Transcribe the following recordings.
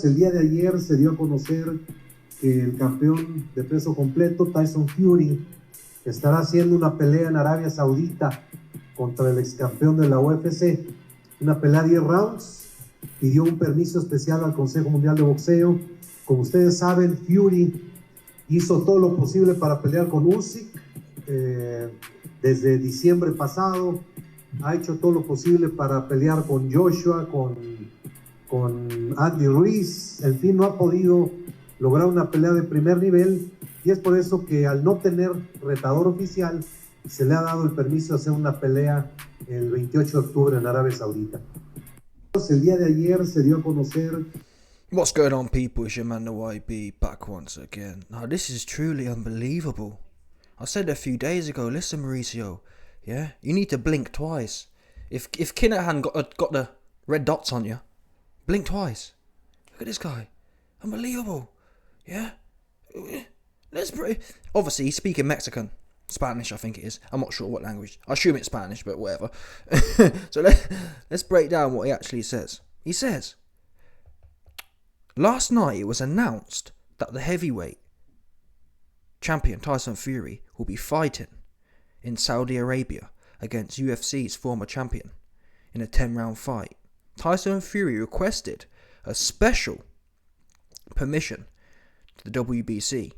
El día de ayer se dio a conocer que el campeón de peso completo, Tyson Fury, estará haciendo una pelea en Arabia Saudita contra el ex campeón de la UFC. Una pelea de 10 rounds. Pidió un permiso especial al Consejo Mundial de Boxeo. Como ustedes saben, Fury hizo todo lo posible para pelear con Usyk desde diciembre pasado. Ha hecho todo lo posible para pelear con Joshua, con Andy Ruiz. En fin, no ha podido lograr una pelea de primer nivel, y es por eso que al no tener retador oficial se le ha dado el permiso de hacer una pelea el 28 de octubre en Arabia Saudita. El día de ayer se dio a conocer. What's going on, people? It's your man, the YB, back once again. Now, this is truly unbelievable. I said a few days ago, listen, Mauricio, yeah, you need to blink twice. If Kinahan got the red dots on you, blink twice. Look at this guy. Unbelievable. Yeah? Obviously, he's speaking Mexican. Spanish, I think it is. I'm not sure what language. I assume it's Spanish, but whatever. So let's break down what he actually says. He says, last night it was announced that the heavyweight champion Tyson Fury will be fighting in Saudi Arabia against UFC's former champion in a 10-round fight. Tyson Fury requested a special permission to the WBC.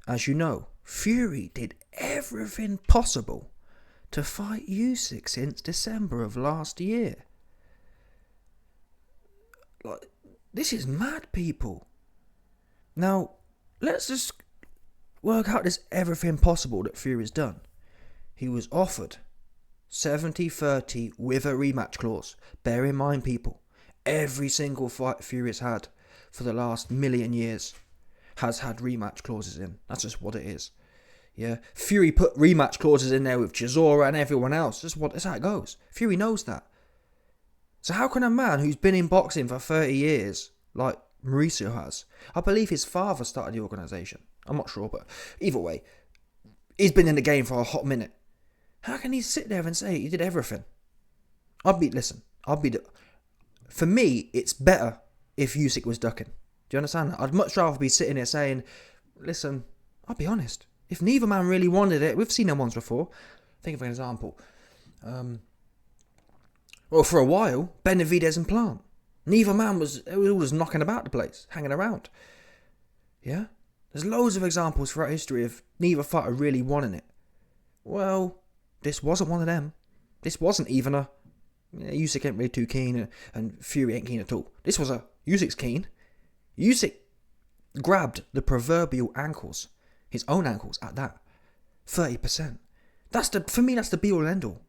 As you know, Fury did everything possible to fight Usyk since December of last year. Like, this is mad, people. Now, let's just work out this everything possible that Fury's done. He was offered 70-30 with a rematch clause. Bear in mind, people, every single fight Fury's had for the last million years has had rematch clauses in. That's just what it is. Yeah, Fury put rematch clauses in there with Chisora and everyone else. That's how it goes. Fury knows that. So how can a man who's been in boxing for 30 years, like Mauricio has, I believe his father started the organisation. I'm not sure, but either way, he's been in the game for a hot minute. How can he sit there and say he did everything? For me, it's better if Usyk was ducking. Do you understand that? I'd much rather be sitting here saying, listen, I'll be honest. If neither man really wanted it, we've seen them once before. Think of an example. Well, for a while, Benavidez and Plant. Neither man was knocking about the place, hanging around. Yeah? There's loads of examples throughout history of neither fighter really wanting it. Well, this wasn't one of them. This wasn't even a Usyk ain't really too keen and Fury ain't keen at all. This was a Usyk's keen. Usyk grabbed the proverbial ankles, his own ankles at that, 30%. For me, that's the be all and end all.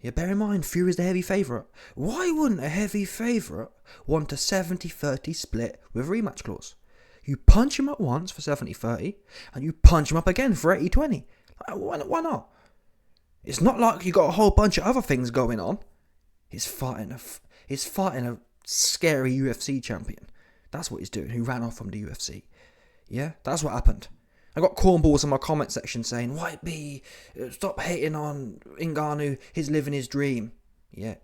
Yeah, bear in mind, Fury's the heavy favourite. Why wouldn't a heavy favourite want a 70-30 split with a rematch clause? You punch him up once for 70-30, and you punch him up again for 80-20. Why not? It's not like you got a whole bunch of other things going on. He's fighting a scary UFC champion. That's what he's doing, who ran off from the UFC. Yeah, that's what happened. I got cornballs in my comment section saying, White B, stop hating on Ngannou, he's living his dream. Yeah,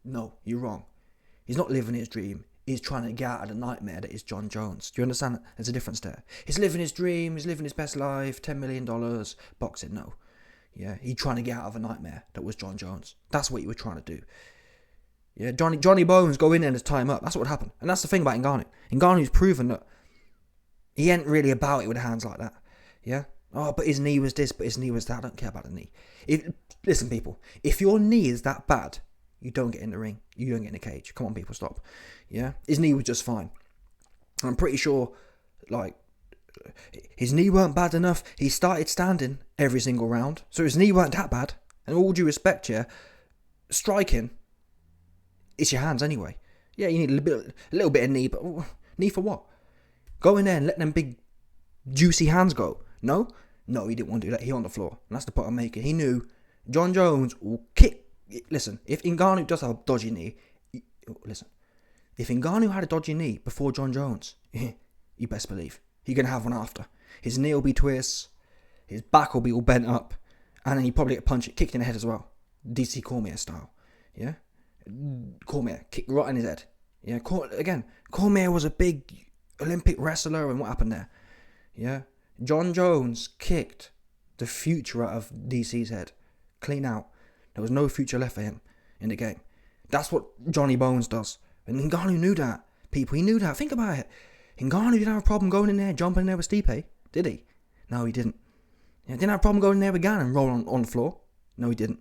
no, you're wrong. He's not living his dream. He's trying to get out of the nightmare that is John Jones. Do you understand that? There's a difference there. He's living his dream, he's living his best life, $10 million, boxing, no. Yeah, he's trying to get out of a nightmare that was John Jones. That's what he was trying to do. Yeah, Johnny Bones go in there and just tie him up. That's what happened. And that's the thing about Ngannou. Ngannou's proven that he ain't really about it with hands like that. Yeah? Oh, but his knee was this, but his knee was that. I don't care about the knee. Listen, people, if your knee is that bad, you don't get in the ring. You don't get in the cage. Come on, people, stop. Yeah? His knee was just fine. I'm pretty sure, his knee weren't bad enough. He started standing every single round. So his knee weren't that bad. And all due respect, yeah, striking, it's your hands anyway. Yeah, you need a little bit of knee, but knee for what? Go in there and let them big, juicy hands go. No, he didn't want to do that. He on the floor. And that's the point I'm making. He knew John Jones will kick. Listen, if Ngannou does have a dodgy knee, if Ngannou had a dodgy knee before John Jones, you best believe he's going to have one after. His knee will be twist, his back will be all bent up, and then he probably get kicked in the head as well. DC Cormier style. Yeah? Cormier, kick right in his head. Yeah, Cormier was a big Olympic wrestler, and what happened there? Yeah, John Jones kicked the future out of DC's head. Clean out. There was no future left for him in the game. That's what Johnny Bones does. And Ngannou knew that. People, he knew that. Think about it. Ngannou didn't have a problem going in there, jumping in there with Stipe, did he? No, he didn't. Yeah, didn't have a problem going in there with Gannon and rolling on the floor. No, he didn't.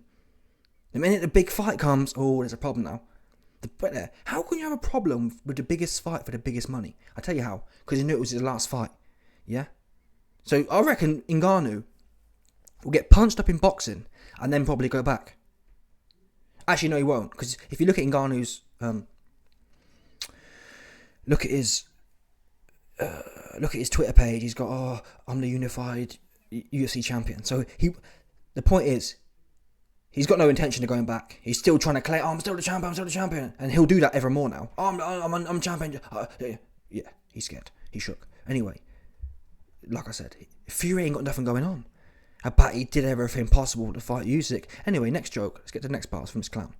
The minute the big fight comes, there's a problem now. How can you have a problem with the biggest fight for the biggest money? I tell you how. Because he knew it was his last fight. Yeah? So I reckon Ngannou will get punched up in boxing and then probably go back. Actually, no, he won't. Because if you look at Ngannou's... Look at his Twitter page. He's got, I'm the unified UFC champion. So the point is, he's got no intention of going back. He's still trying to claim, I'm still the champion. And he'll do that ever more now. I'm champion. Yeah, he's scared. He shook. Anyway, like I said, Fury ain't got nothing going on. But he did everything possible to fight Usyk. Anyway, next joke. Let's get to the next part from this clown.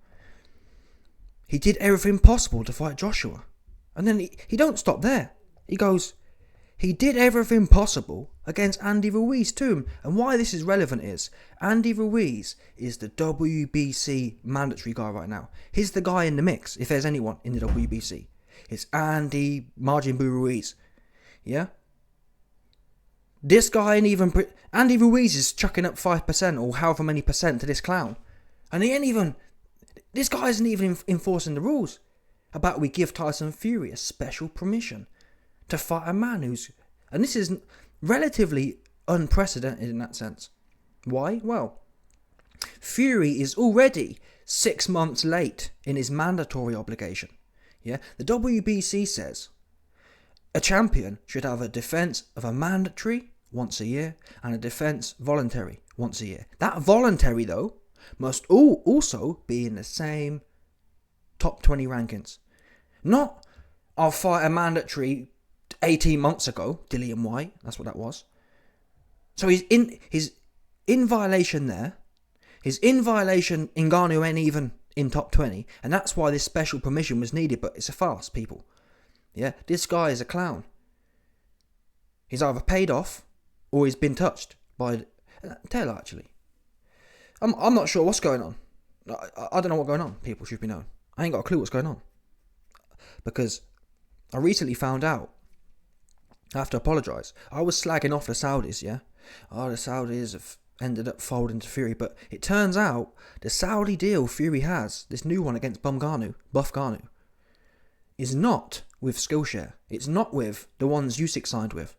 He did everything possible to fight Joshua. And then he don't stop there. He goes, he did everything possible against Andy Ruiz too. And why this is relevant is, Andy Ruiz is the WBC mandatory guy right now. He's the guy in the mix, if there's anyone in the WBC. It's Andy Majin Buu Ruiz. Yeah? This guy ain't even... Andy Ruiz is chucking up 5% or however many percent to this clown. And he ain't even... This guy isn't even enforcing the rules. About we give Tyson Fury a special permission to fight a man who's... And this is relatively unprecedented in that sense. Why? Well, Fury is already 6 months late in his mandatory obligation. Yeah, the WBC says a champion should have a defence of a mandatory once a year and a defence voluntary once a year. That voluntary, though, must also be in the same top 20 rankings. Not, I'll fight a mandatory 18 months ago, Dillian White, that's what that was. So he's in violation there. He's in violation, Ngannou ain't even in top 20, and that's why this special permission was needed, but it's a farce, people. Yeah, this guy is a clown. He's either paid off, or he's been touched by... Taylor, actually. I'm not sure what's going on. I don't know what's going on, people should be known. I ain't got a clue what's going on. Because I recently found out, I have to apologise, I was slagging off the Saudis, yeah? The Saudis have ended up folding to Fury, but it turns out the Saudi deal Fury has, this new one against Buff Ngannou, is not with Skillshare. It's not with the ones Usyk signed with.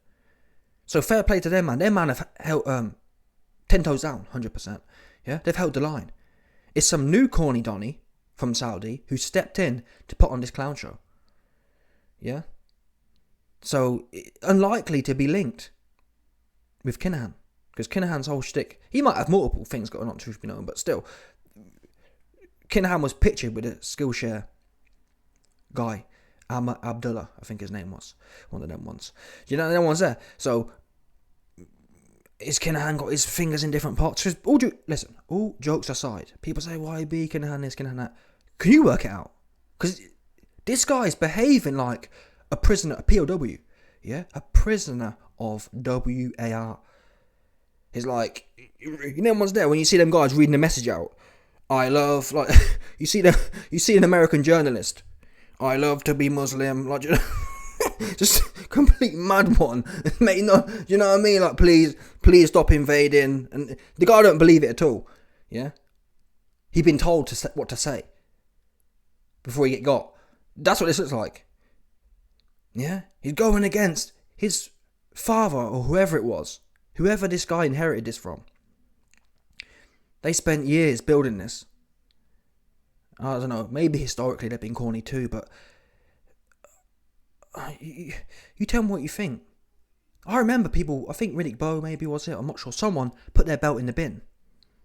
So fair play to them, man. Their man have held 10 toes down, 100%. Yeah, they've held the line. It's some new corny Donny from Saudi who stepped in to put on this clown show. Yeah? So, unlikely to be linked with Kinahan. Because Kinahan's whole shtick, he might have multiple things going on, truth be known, but still, Kinahan was pictured with a Skillshare guy, Abdullah, I think his name was, one of them ones. You know, them ones there. So, is Kinahan got his fingers in different pots? Listen, all jokes aside, people say, why be Kinahan this, Kinahan that? Can you work it out? Because this guy's behaving like a prisoner, a POW, yeah? A prisoner of WAR. He's like, you know what's there when you see them guys reading the message out. I love, like, you see an American journalist. I love to be Muslim, like, you know, just complete mad one. Mate, no, you know what I mean? Like, please stop invading. And the guy don't believe it at all, yeah? He'd been told what to say before he get got. That's what this looks like. Yeah? He's going against his father or whoever it was. Whoever this guy inherited this from. They spent years building this. I don't know, maybe historically they've been corny too, but you tell me what you think. I remember people, I think Riddick Bowe maybe was it, I'm not sure, someone put their belt in the bin.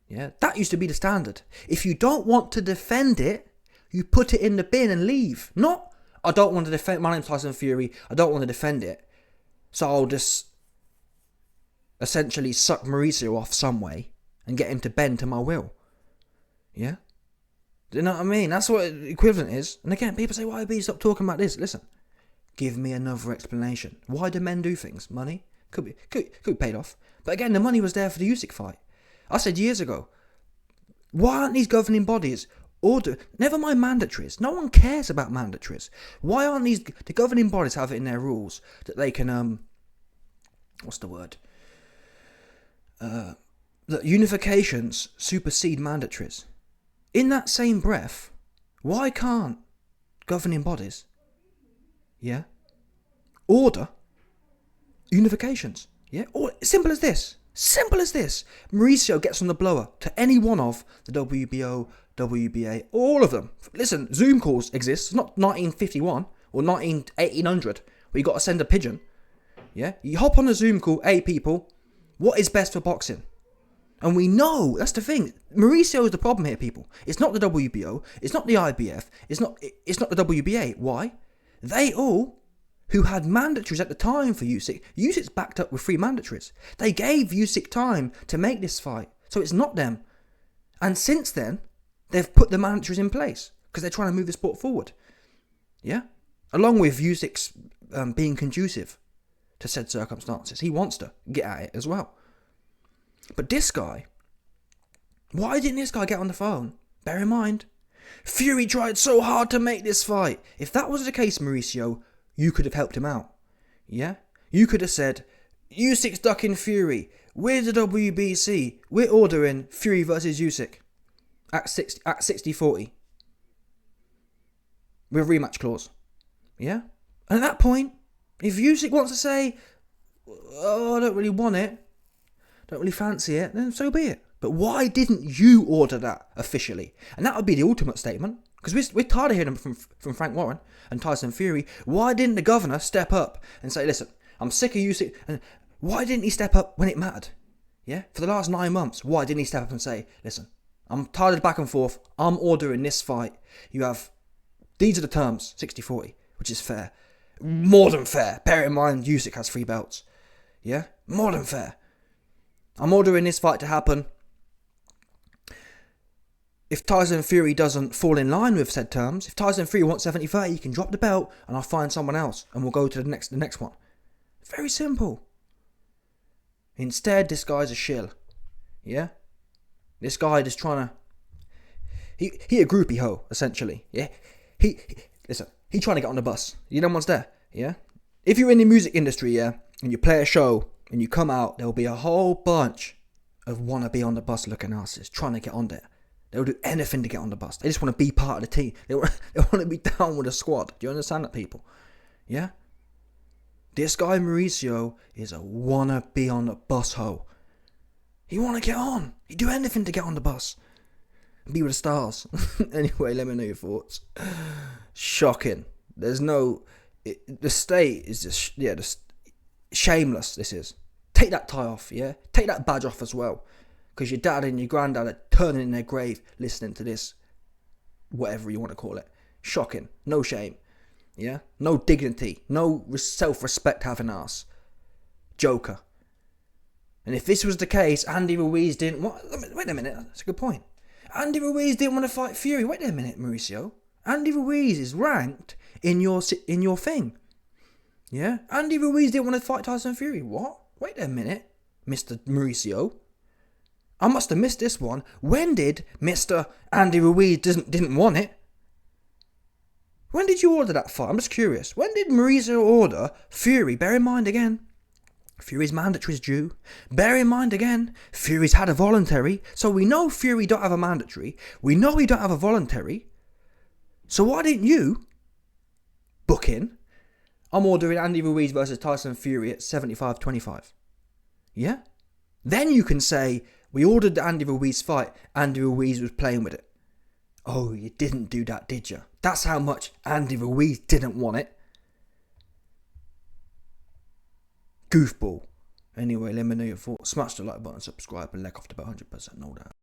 Yeah, that used to be the standard. If you don't want to defend it, you put it in the bin and leave. Not, I don't want to defend, my name's Tyson Fury, I don't want to defend it, so I'll just essentially suck Mauricio off some way and get him to bend to my will. Yeah? Do you know what I mean? That's what equivalent is. And again, people say, why be stop talking about this? Listen, give me another explanation. Why do men do things? Money? Could be paid off. But again, the money was there for the Usyk fight. I said years ago, why aren't these governing bodies never mind mandatories. No one cares about mandatories. Why aren't the governing bodies have it in their rules that they can, what's the word? That unifications supersede mandatories. In that same breath, why can't governing bodies, order unifications? Or simple as this. Mauricio gets on the blower to any one of the WBO, WBA, all of them. Listen, Zoom calls exist. It's not 1951 or 1800 where you got to send a pigeon. You hop on a Zoom call. Hey, people, what is best for boxing? And we know, that's the thing. Mauricio is the problem here, people. It's not the WBO. It's not the IBF. It's not the WBA. Why? They all, who had mandatories at the time for Usyk. Usyk's backed up with 3 mandatories. They gave Usyk time to make this fight. So it's not them. And since then, they've put the mandatories in place because they're trying to move the sport forward. Along with Usyk's being conducive to said circumstances. He wants to get at it as well. But this guy, why didn't this guy get on the phone? Bear in mind, Fury tried so hard to make this fight. If that was the case, Mauricio, you could have helped him out. You could have said, Usyk's ducking Fury. We're the WBC. We're ordering Fury versus Usyk at 60-40. With a rematch clause. And at that point, if Usyk wants to say, oh, I don't really want it, don't really fancy it, then so be it. But why didn't you order that officially? And that would be the ultimate statement. Because we're tired of hearing from Frank Warren and Tyson Fury. Why didn't the governor step up and say, listen, I'm sick of Usyk. And why didn't he step up when it mattered? For the last 9 months, why didn't he step up and say, listen, I'm tired of the back and forth. I'm ordering this fight. These are the terms, 60-40, which is fair. More than fair. Bear in mind, Usyk has 3 belts. More than fair. I'm ordering this fight to happen. If Tyson Fury doesn't fall in line with said terms, if Tyson Fury wants 70-30, he can drop the belt and I'll find someone else and we'll go to the next one. Very simple. Instead, this guy's a shill. This guy just trying to... He a groupie hoe, essentially. He trying to get on the bus. You know what's there? If you're in the music industry, and you play a show and you come out, there'll be a whole bunch of wanna be on the bus looking asses trying to get on there. They'll do anything to get on the bus. They just want to be part of the team. They want to be down with the squad. Do you understand that, people? This guy Mauricio is a wanna be on the bus hoe. He wanna get on. He'd do anything to get on the bus. Be with the stars. Anyway, let me know your thoughts. Shocking. The state is just shameless. This is. Take that tie off, Take that badge off as well. Because your dad and your granddad are turning in their grave listening to this. Whatever you want to call it. Shocking. No shame. No dignity. No self-respect having ass. Joker. And if this was the case, Andy Ruiz didn't... Wait a minute. That's a good point. Andy Ruiz didn't want to fight Fury. Wait a minute, Mauricio. Andy Ruiz is ranked in your thing. Andy Ruiz didn't want to fight Tyson Fury. What? Wait a minute, Mr. Mauricio. I must have missed this one. When did Mr. Andy Ruiz didn't want it? When did you order that fight? I'm just curious. When did Mauricio order Fury? Bear in mind again, Fury's mandatory is due. Bear in mind again, Fury's had a voluntary. So we know Fury don't have a mandatory. We know he don't have a voluntary. So why didn't you book in? I'm ordering Andy Ruiz versus Tyson Fury at 75-25. Then you can say, we ordered the Andy Ruiz fight. Andy Ruiz was playing with it. Oh, you didn't do that, did you? That's how much Andy Ruiz didn't want it. Goofball. Anyway, let me know your thoughts. Smash the like button, subscribe, and like off the bell 100%. All that.